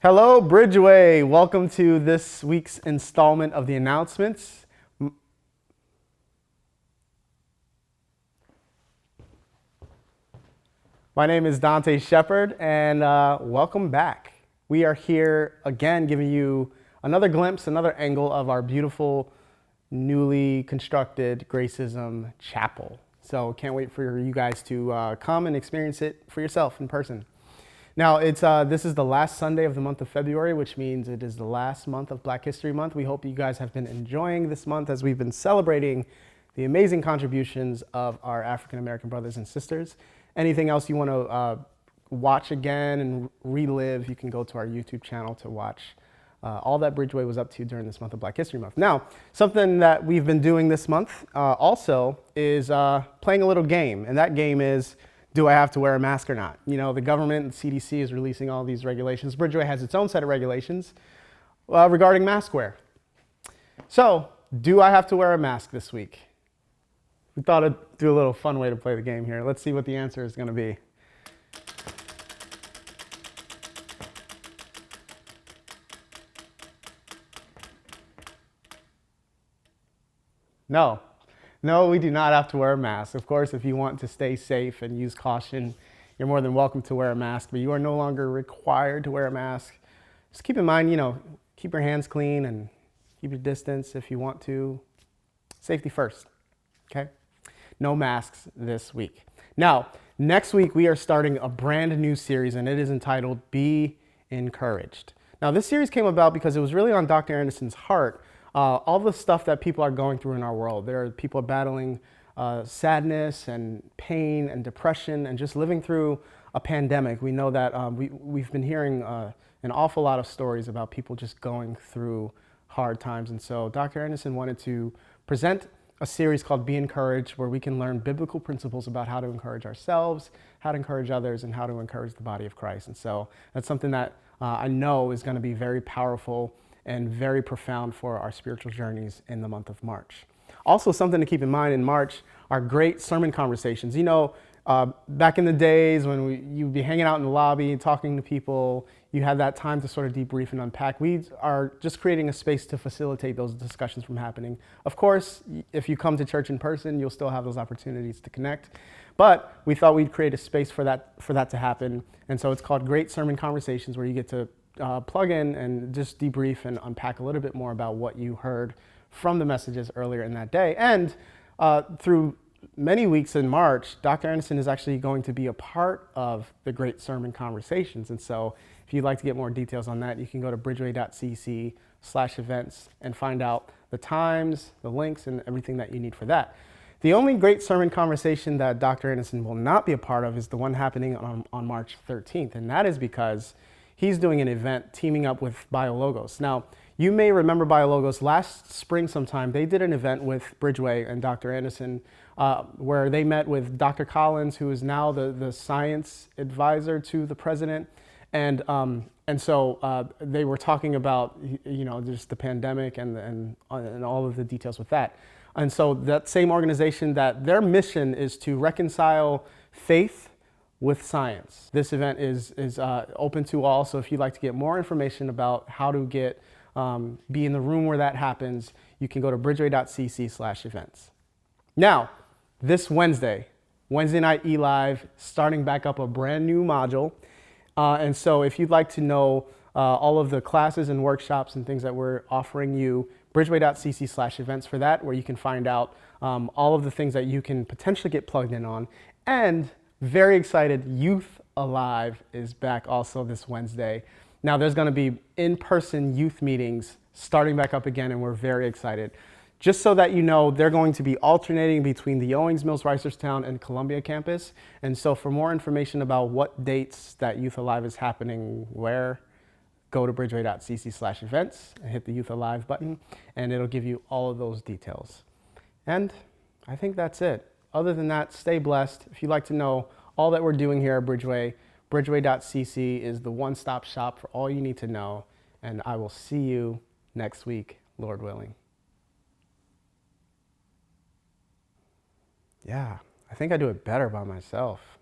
Hello, Bridgeway. Welcome to this week's installment of the announcements. My name is Dante Shepard, and welcome back. We are here again giving you another glimpse, another angle of our beautiful, newly constructed Gracism Chapel. So can't wait for you guys to come and experience it for yourself in person. Now, this is the last Sunday of the month of February, which means it is the last month of Black History Month. We hope you guys have been enjoying this month as we've been celebrating the amazing contributions of our African American brothers and sisters. Anything else you want to watch again and relive, you can go to our YouTube channel to watch all that Bridgeway was up to during this month of Black History Month. Now, something that we've been doing this month also is playing a little game, and that game is, do I have to wear a mask or not? You know, the government, the CDC is releasing all these regulations. Bridgeway has its own set of regulations regarding mask wear. So, do I have to wear a mask this week? We thought I'd do a little fun way to play the game here. Let's see what the answer is going to be. No. No, we do not have to wear a mask. Of course, if you want to stay safe and use caution, you're more than welcome to wear a mask, but you are no longer required to wear a mask. Just keep in mind, keep your hands clean and keep your distance if you want to. Safety first, okay? No masks this week. Now, next week we are starting a brand new series, and it is entitled Be Encouraged. Now, this series came about because it was really on Dr. Anderson's heart. All the stuff that people are going through in our world. There are people battling sadness and pain and depression and just living through a pandemic. We know that we've been hearing an awful lot of stories about people just going through hard times. And so Dr. Anderson wanted to present a series called Be Encouraged, where we can learn biblical principles about how to encourage ourselves, how to encourage others, and how to encourage the body of Christ. And so that's something that I know is going to be very powerful and very profound for our spiritual journeys in the month of March. Also, something to keep in mind in March are great sermon conversations. Back in the days when you'd be hanging out in the lobby, talking to people, you had that time to sort of debrief and unpack. We are just creating a space to facilitate those discussions from happening. Of course, if you come to church in person, you'll still have those opportunities to connect. But we thought we'd create a space for that to happen. And so it's called Great Sermon Conversations, where you get to plug in and just debrief and unpack a little bit more about what you heard from the messages earlier in that day. And through many weeks in March, Dr. Anderson is actually going to be a part of the Great Sermon Conversations. And so if you'd like to get more details on that, you can go to bridgeway.cc/events and find out the times, the links, and everything that you need for that. The only Great Sermon Conversation that Dr. Anderson will not be a part of is the one happening on March 13th. And that is because he's doing an event teaming up with Biologos. Now, you may remember Biologos last spring sometime. They did an event with Bridgeway and Dr. Anderson where they met with Dr. Collins, who is now the science advisor to the president. And so they were talking about, just the pandemic and all of the details with that. And so that same organization, that their mission is to reconcile faith with science. This event is open to all, so if you'd like to get more information about how to be in the room where that happens, you can go to bridgeway.cc/events. Now, this Wednesday night eLive, starting back up a brand new module. And so if you'd like to know all of the classes and workshops and things that we're offering you, bridgeway.cc/events for that, where you can find out all of the things that you can potentially get plugged in on. And very excited, Youth Alive is back also this Wednesday. Now there's going to be in-person youth meetings starting back up again, and we're very excited. Just so that you know, they're going to be alternating between the Owings Mills, Reisterstown, and Columbia campus. And so for more information about what dates that Youth Alive is happening where, go to bridgeway.cc/events and hit the Youth Alive button, and it'll give you all of those details. And I think that's it. Other than that, stay blessed. If you'd like to know all that we're doing here at Bridgeway, bridgeway.cc is the one-stop shop for all you need to know. And I will see you next week, Lord willing. Yeah, I think I do it better by myself.